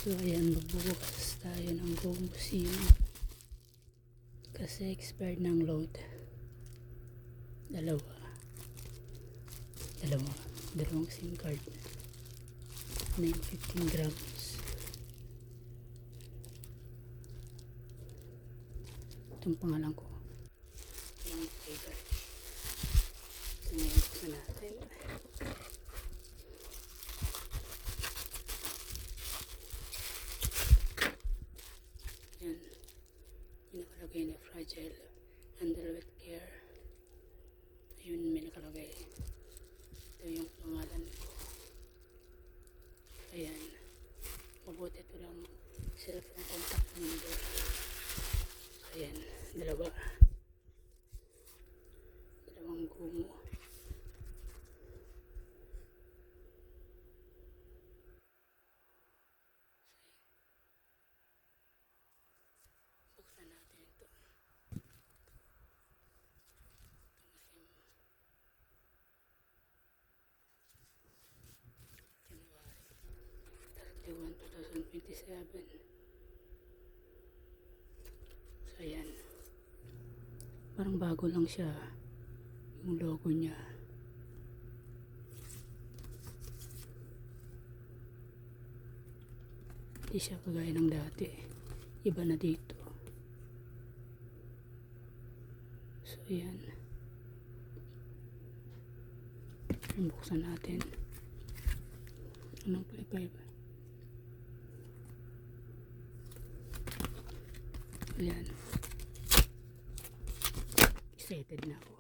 So ayan, magbubukas tayo ng Go Museum kasi expired ng load. Dalawang SIM card, 915 grams. Itong pangalan ko yung flavor. So ngayon buksan natin. Yan, may nakalagay na fragile, handle with care. Ayun, may nakalagay. Ito yung pangalan ko. Ayan, mabuti ito lang cellphone contact number. Ayan, dalawang gumo. Buksan natin ito. January 31, 2027. So ayan, parang bago lang siya yung logo niya. Hindi siya kagaya ng dati, iba na dito. So ayan, buksan natin. Anong iba-iba? Ayan, excited na ako.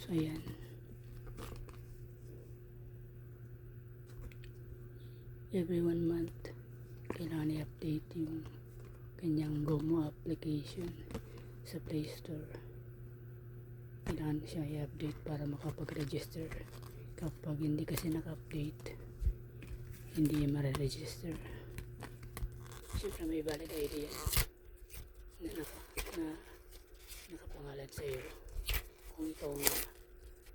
So ayan, every 1 month kailangan i-update yung kanyang GoMo application sa Play Store. Kailangan siya i-update para makapag-register. Kapag hindi kasi naka-update, hindi ma-register. Siyempre may valid ID yan na nakapangalan sa iyo kung ikaw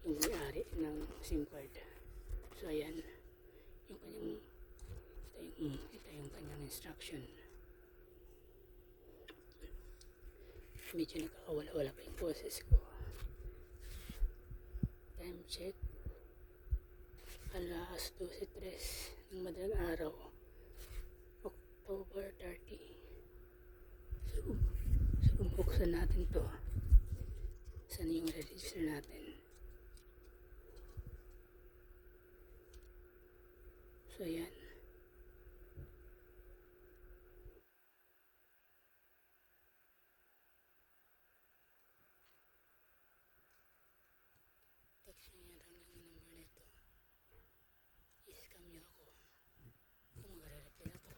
yung may-ari ng SIM card. So ayan, yung kanyang ito yung kanyang instruction. Medyo nakakawala-wala pa yung boses ko. Time check, alas 12:03 ng madaling araw, October 30. So buksan natin to. Saan yung register natin? So ayan, text nyo yan lang yung number nito. I-scam nyo ako kung magre-reply ako.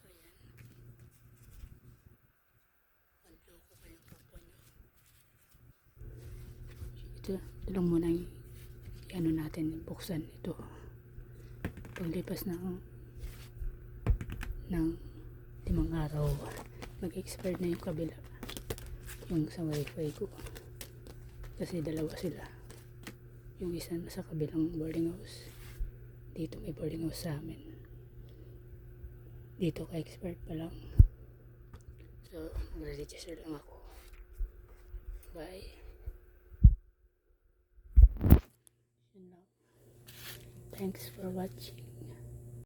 So ayan, panloko kayong kapwa nyo. Ito lang muna yung ano natin, buksan ito. Paglipas ng 5 araw, mag-expire na yung kabila, yung sa wifi ko, kasi dalawa sila. Yung isa sa kabilang boarding house, dito may boarding house sa amin, dito ka-expire pa lang. So mag-register lang ako. Bye. Yun lang. Thanks for watching.